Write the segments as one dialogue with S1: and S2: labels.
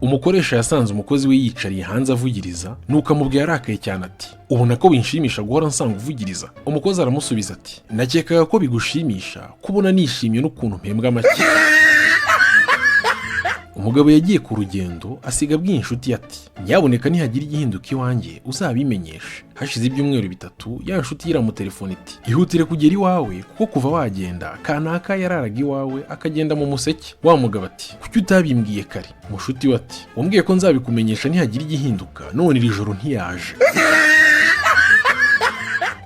S1: umukoresha yasanze umukozi we yicariye hanze avugiriza nuko amubwira arakaye cyane ati ubona ko winshimisha guhora nsanga uvugiriza. Umukozi aramusubiza ati nakekaga ko bigushimisha kubona nishimye n'ukuntu mpembwa make. Umugabo yagiye ku rugendo asiga abwiye inshuti ati nyaboneka nihagira igihinduka iwanjye uzabimenyeshe. Hashize ibyumweru 3 ya nshuti iramutelefona iti ihutire kugera iwawe kuko kuva wagenda kanaka yararaga iwawe akagenda mu museke. Wa mugabo ati kuki utabimbwiye kare? Umushuti we ati wambwiye ko nzabikumenyesha nihagira igihinduka none iri joro ntiyaje.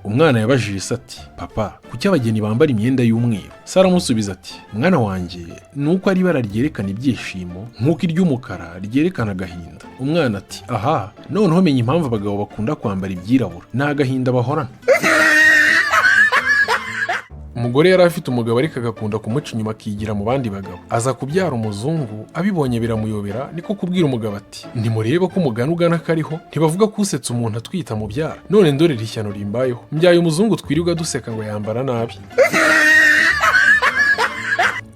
S1: Umwana yabajije se ati papa kuki abageni bambara imyenda y'umweru? Se aramusubiza ati mwana wanjye nuko ari ibara ryerekana ibyishimo nk'uko iry'umukara ryerekana agahinda. Umwana ati aha noneho menya impamvu abagabo bakunda kwambara ibyirabura, ni agahinda bahorana. Umugore yari afite umugabo ariko agakunda kumuca inyuma akigira mu bandi bagabo. Aza kubyara umuzungu, abibonye biramuyobera niko kubwira umugabo ati ntimureba ko umugani ugana kariho, ntibavuga ko usetsa umuntu atwita mu byara. None ndorera ishyano rimbayeho, mbyaye umuzungu twirirwa duseka ngo yambara nabi.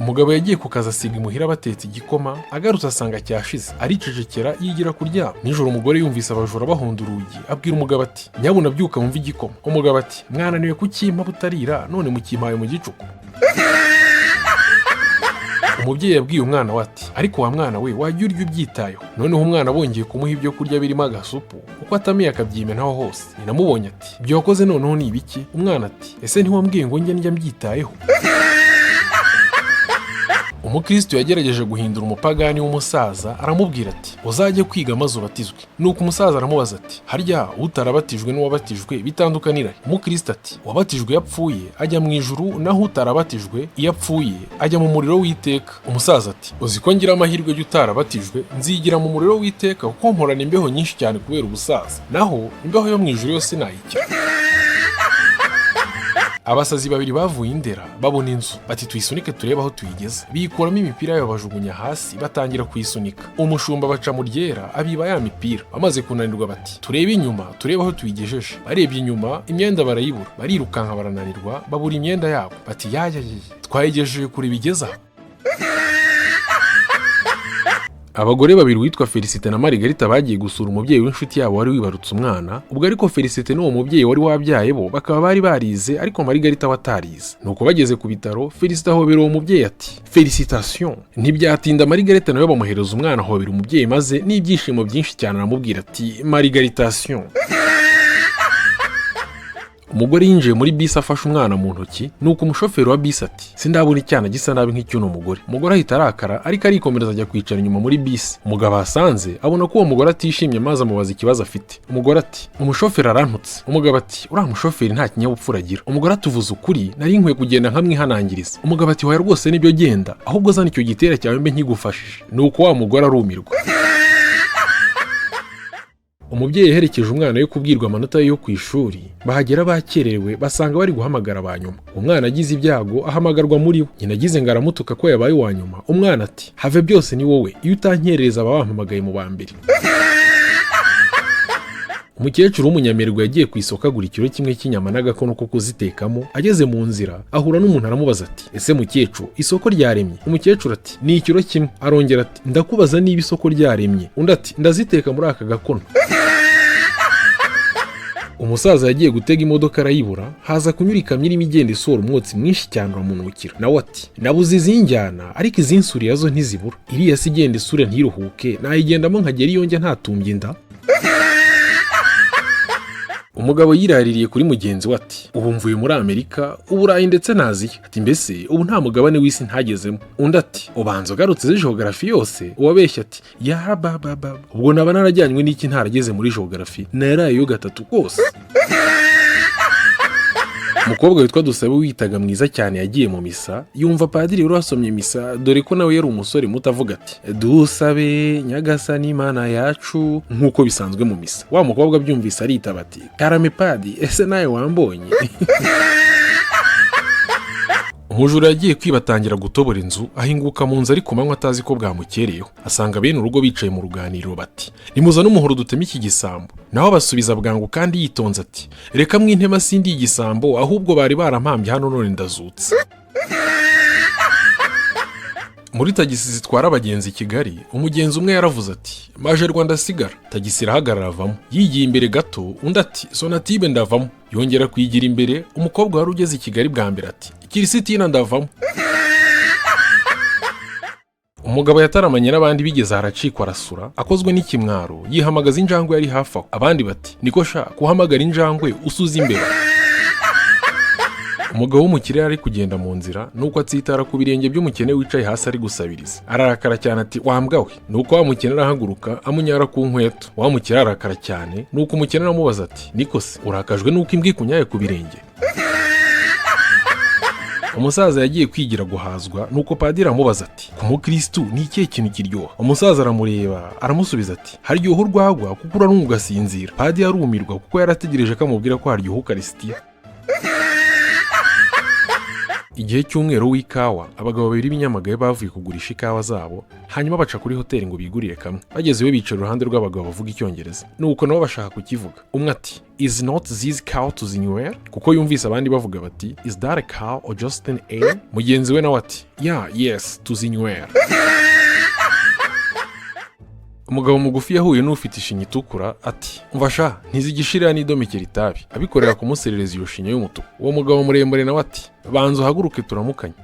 S1: Umugabo yagiye ku kazi asiga imuhira batetse igikoma, agarutse asanga cyashize, aricecekera yigira kuryama. Nijoro umugore yumvise abajura bahonda urugi, abwira umugabo ati nyabuna byuka wumve igikoma. Umugabo ati mwananiwe kukimpa butarira none mukimpaye mu gicuku. Umubyeyi yabwiye umwana we ati ariko wa mwana we wajya urya ubyitayeho. Noneho umwana bongeye kumuha ibyo kurya birimo agasupu kuko atamiye akabyimenaho hose. Ninamubonye ati ibyo wakoze noneho ni ibiki? Umwana ati ese ntiwambwiye ngo njye ndya mbyitayeho? Umukristo yagerageje guhindura umupagani w'umusaza, aramubwira ati uzajye kwiga maze ubatizwe. Nuko umusaza aramubaza ati harya utarabatijwe n'uwabatijwe bitandukanira? Umukristo ati wabatijwe yapfuye ajya mu ijuru, naho utarabatijwe yapfuye ajya mu muriro w'iteka. Umusaza ati uzi ko ngira amahirwe y'utarabatijwe nzigira mu muriro w'iteka kuko mporana imbeho nyinshi cyane kubera ubusaza, naho imbeho yo mu ijuru yose nayicya. Abasazi babiri bavuye Indera babona inzu bati tuyisunike turebe aho tuyigeze. Bikuramo imipira yabo bajugunya hasi batangira kuyisunika. Umushumba baca mu ryera abiba ya mipira. Bamaze kunanirwa bati turebe inyuma turebe aho tuyigejeje. Barebye inyuma imyenda barayibura, barirukanka barananirwa babura imyenda yabo. Bati yaye twayigejeje kuri bigeza. Abagore babiri witwa Felicite na Margarita bagiye gusura umubyeyi w'inshuti yabo wari wibarutse umwana. Ubwo ariko Felicite n'uwo mubyeyi wari wabyaye bo bakaba bari barize ariko Margarita watarize. Nuko bageze ku bitaro Felicite ahobera uwo mubyeyi ati Felicitation. Ntibyatinda Margarita nawe bamuhereza umwana ahobera umubyeyi maze n'ibyishimo byinshi cyane aramubwira ati Margaritation. Umugore yinjiye muri bisi afashe umwana mu ntoki, nuko umushoferi wa bisi ati sindabona icyana gisa nabi nk'icyuno mugore. Umugore ahita arakara ariko arikomereza ajya kwicara inyuma muri bisi. Umugabo asanze abona ko uwo mugore atishimye maze amubaza ikibazo afite. Umugore ati umushoferi arantutse. Umugabo ati uriya mushoferi nta kinyabupfura agira. Umugore atuvuze ukuri nari nkwiye kugenda nkamwihanangiriza. Umugabo ati hoya rwose nibyo genda, ahubwo zana icyo gitera cyawe mbe nkigufashije. Nuko wa mugore arumirwa. Umubyeyi yaherekeje umwana yo kubwirwa amanota yo ku ishuri, bahagera bakererewe basanga bari guhamagara abanyuma. Umwana agize ibyago ahamagarwa muri we. Nyina agize ngo aramutuka ko yabaye uwanyuma. Umwana ati have byose ni wowe, iyo utankerereza aba wampamagaye mu bambere. Umukecuru w'umunyamerwe yagiye ku isoko agura ikiro kimwe cy'inyama n'agakono ko kuzitekamo. Ageze mu nzira ahura n'umuntu aramubaza ati ese mukecuru isoko ryaremye? Umukecuru ati ni ikiro kimwe. Arongera ati ndakubaza niba isoko ryaremye. Undi ati ndaziteka muri aka gakono. Umusaza yagiye gutega imodoka arayibura, haza kunyura ikamyo irimo igenda isohora umwotsi mwinshi cyane uramunukira. Nawe ati nabuze izinjyana ariko izinsuriye zo ntizibura. Iriya si igenda isura ntiruhuke, nayigendamo nkagera iyo njya ntatumbye inda. Umugabo yiraririye kuri mugenzi we ati ubu mvuye muri Amerika, Uburayi ndetse na Aziya. Ati mbese ubu nta mugabane w'isi ntagezemo. Undi ati ubanza ugarutse geography yose? Uwabeshya ati ya baba ubwo naba narajyanywe n'iki ntarageze muri geography, narayeyo 3 kose. Umukobwa witwa Dusabe witaga mwiza cyane yagiye mu misa, yumva padiri rero asomye misa, dore ko nawe yari umusore muto avuga ati dusabe nyagasani Imana yacu, nkuko bisanzwe mu misa. Wa mukobwa byumvise aritaba ati karame padi ese nawe wambonye? Umujura yagiye kwibatangira gutobora inzu, ahinguka mu nzu ariko manywa atazi ko bwamukereyeho. Asanga bene urugo bicaye mu ruganiriro bati nimuza n'umuhoro duteme iki gisambo. Naho basubiza bwangu kandi yitonze ati reka mwintema sindi igisambo, ahubwo bari barampambye hano none ndazutse. Muri tagisi zitwara abagenzi i Kigali, umugenzi umwe yaravuze ati maje Rwanda sigara. Tagisi irahagarara avamo, yigiye imbere gato undi ati sonatibe ndavamo. Yongera kwigira imbere, umukobwa wari ugeze i Kigali bwa mbere ati Kirisitina ndavamo. Umugabo yataramanye n'abandi bigeze haracikwa arasura, akozwe n'ikimwaro, yihamagaza injangwe yari hafi aho. Abandi bati niko sha kuhamagara injangwe usuza imbeba. Umugabo w'umukire ari kugenda mu nzira, nuko atsitara ku birenge by'umukene wicaye hasi ari gusabiriza. Ararakara cyane ati wambwa we. Nuko wamukene arahaguruka amunyara ku nkweto. Wamukire arakara cyane, nuko umukene aramubaza ati niko se urakajwe nuko imbwa ikunyaye ku birenge? Umusaza yagiye kwigira guhazwa, nuko padiri amubaza ati ku mukristo ni ikihe kintu kiryoha? Umusaza aramureba aramusubiza ati haryoha urwagwa kuko urarunga ugasinzira. Padiri arumirwa kuko yarategereje ko amubwira ko haryoha ukarisitiya. Igihe cy'umwero w'ikawa, abagabo babiri b'inyamagaye bavuye kugurisha ikawa zabo, hanyuma baca kuri hoteli ngo bigurire kamwe. Bagezeyo bicara iruhande rw'abagabo bavuga icyongereza, nuko nabo bashaka kukivuga. Umwe ati is not this cow tuzinywera? Kuko yumvise abandi bavuga bati is that a cow or just an ale? Mugenzi we nawe ati yes tuzinywera. Umugabo mugufi yahuye n'ufite ishinya itukura ati umva sha ntizigishirira n'idomekera itabi. Abikorera kumuserereza iyo shinya y'umutuku. Uwo mugabo muremure nawe ati banza uhaguruke turamukanye.